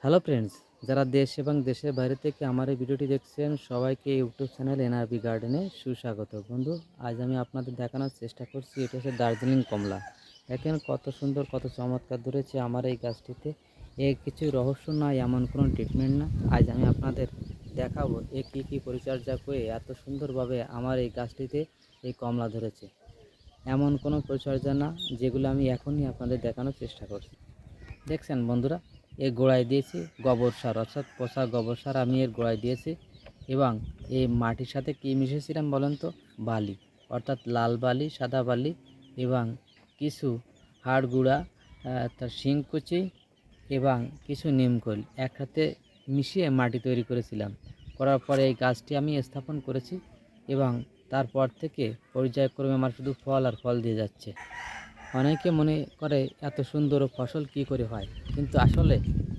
Hello friends, যারা দেশ এবং দেশের বাইরে থেকে আমার এই ভিডিওটি দেখছেন সবাইকে ইউটিউব চ্যানেল এনআরবি গার্ডেনে সুস্বাগত। বন্ধু, আজ আমি আপনাদের দেখানোর চেষ্টা করছি এটা হচ্ছে দার্জিলিং কমলা। দেখেন কত সুন্দর, কত চমৎকার ধরেছে আমার এই গাছটিতে। এর কিছু রহস্য নাই, এমন কোনো ট্রিটমেন্ট না। আজ আমি আপনাদের দেখাবো এ কী পরিচর্যা করে এত সুন্দরভাবে আমার এই গাছটিতে এই কমলা ধরেছে। এমন কোনো পরিচর্যা না যেগুলো আমি এখনই আপনাদের দেখানোর চেষ্টা করছি। দেখছেন বন্ধুরা, এর গোড়ায় দিয়েছি গোবর সার, অর্থাৎ পচা গোবর সার আমি এর গোড়ায় দিয়েছি। এবং এই মাটির সাথে কী মিশিয়েছিলাম বলেন তো? বালি, অর্থাৎ লাল বালি, সাদা বালি এবং কিছু হাড় গুঁড়া, তার শিংকুচি এবং কিছু নিমখোল একসাথে মিশিয়ে মাটি তৈরি করেছিলাম। করার পরে এই গাছটি আমি স্থাপন করেছি এবং তারপর থেকে পর্যায়ক্রমে আমার শুধু ফল আর ফল দিয়ে যাচ্ছে। অনেকে মনে করে এত সুন্দর ফসল কী করে হয়, কিন্তু আসলে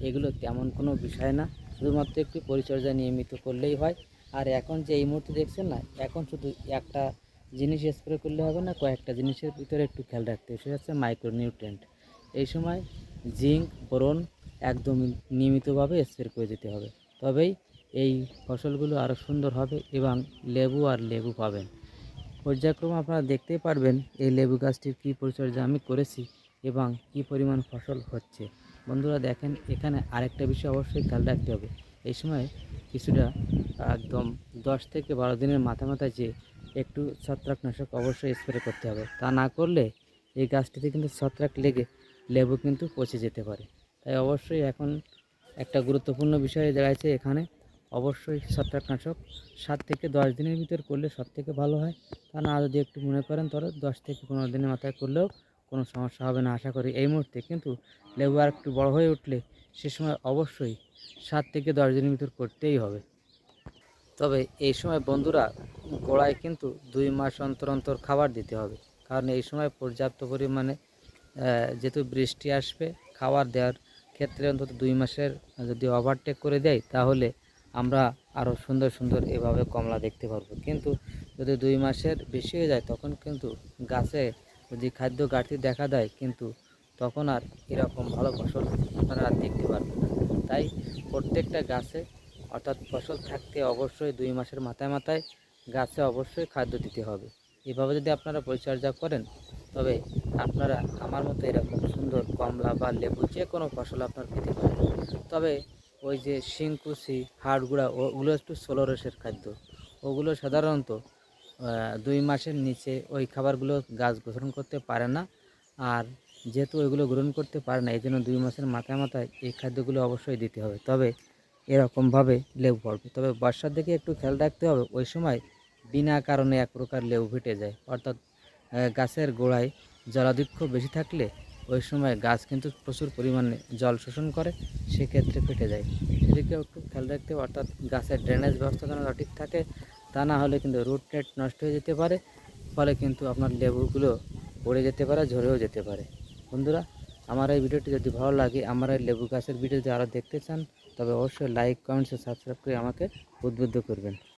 এগুলো তেমন কোনো বিষয় না। শুধুমাত্র একটু পরিচর্যা নিয়মিত করলেই হয়। আর এখন যে এই মুহূর্তে দেখছেন না, এখন শুধু একটা জিনিস স্প্রে করলে হবে না, কয়েকটা জিনিসের ভিতরে একটু খেয়াল রাখতে হবে, সেটা হচ্ছে মাইক্রোনিউট্রিয়েন্ট। এই সময় জিঙ্ক, বোরন একদম নিয়মিতভাবে স্প্রে করে দিতে হবে, তবেই এই ফসলগুলো আরও সুন্দর হবে এবং লেবু আর লেবু পাবেন। পর্যায়ক্রমে আপনারা দেখতেই পারবেন এই লেবু গাছটির কী পরিচর্যা আমি করেছি এবং কী পরিমাণ ফসল হচ্ছে। বন্ধুরা দেখেন, এখানে আরেকটা বিষয় অবশ্যই খেয়াল রাখতে হবে। এই সময় কিছুটা একদম 10 থেকে 12 দিনের মাথায় যে একটু ছত্রাকনাশক অবশ্যই স্প্রে করতে হবে। তা না করলে এই গাছটিতে কিন্তু ছত্রাক লেগে লেবু কিন্তু পচে যেতে পারে। তাই অবশ্যই এখন একটা গুরুত্বপূর্ণ বিষয় দাঁড়াচ্ছে এখানে, অবশ্যই ছত্রাকনাশক 7 থেকে 10 দিনের ভিতর করলে সবথেকে ভালো হয়। তা না যদি একটু মনে করেন তাহলে 10 থেকে 15 দিনের মাথায় করলেও কোনো সমস্যা হবে না আশা করি এই মুহূর্তে। কিন্তু লেবু আর একটু বড় হয়ে উঠলে সে সময় অবশ্যই 7 থেকে 10 দিনের ভিতর করতেই হবে। তবে এই সময় বন্ধুরা গোড়ায় কিন্তু 2 মাস অন্তর অন্তর খাবার দিতে হবে, কারণ এই সময় পর্যাপ্ত পরিমাণে যেহেতু বৃষ্টি আসবে, খাবার দেওয়ার ক্ষেত্রে অন্তত 2 মাসের যদি ওভারটেক করে দেয় তাহলে আমরা আরও সুন্দর সুন্দর এভাবে কমলা দেখতে পারবো। কিন্তু যদি 2 মাসের বেশি হয়ে যায় তখন কিন্তু গাছে যদি খাদ্য ঘাটতি দেখা দেয়, কিন্তু তখন আর এরকম ভালো ফসল আপনারা আর দেখতে পারবেন না। তাই প্রত্যেকটা গাছে, অর্থাৎ ফসল থাকতে অবশ্যই 2 মাসের মাথায় মাথায় গাছে অবশ্যই খাদ্য দিতে হবে। এভাবে যদি আপনারা পরিচর্যা করেন তবে আপনারা আমার মতো এরকম সুন্দর কমলা বা লেবু যে কোনো ফসল আপনার পেতে পারেন। তবে ওই যে শিংকুচি, হাড়গুঁড়া ওগুলো একটু ষোলো রসের খাদ্য, ওগুলো সাধারণত 2 মাসের নিচে ওই খাবারগুলো গাছ গ্রহণ করতে পারে না। আর যেহেতু ওইগুলো গ্রহণ করতে পারে না, এই জন্য 2 মাসের মাথায় মাথায় এই খাদ্যগুলো অবশ্যই দিতে হবে, তবে এরকমভাবে লেবু পড়বে। তবে বর্ষার দিকে একটু খেয়াল রাখতে হবে, ওই সময় বিনা কারণে এক প্রকার লেবু ফেটে যায়, অর্থাৎ গাছের গোড়ায় জলাধিক্য বেশি থাকলে ওই সময় গাছ কিন্তু প্রচুর পরিমাণে জল শোষণ করে, সেক্ষেত্রে ফেটে যায়। সেদিকেও একটু খেয়াল রাখতে হবে, অর্থাৎ গাছের ড্রেনেজ ব্যবস্থা যেন সঠিক থাকে, তা না হলে কিন্তু রুট নেট নষ্ট হয়ে যেতে পারে, ফলে কিন্তু আপনার লেবুগুলো পড়ে যেতে পারে, ঝরেও যেতে পারে। বন্ধুরা, আমার এই ভিডিওটি যদি ভালো লাগে, আমার এই লেবু গাছের ভিডিও যদি আরও দেখতে চান, তবে অবশ্যই লাইক, কমেন্টস ও সাবস্ক্রাইব করে আমাকে উদ্বুদ্ধ করবেন।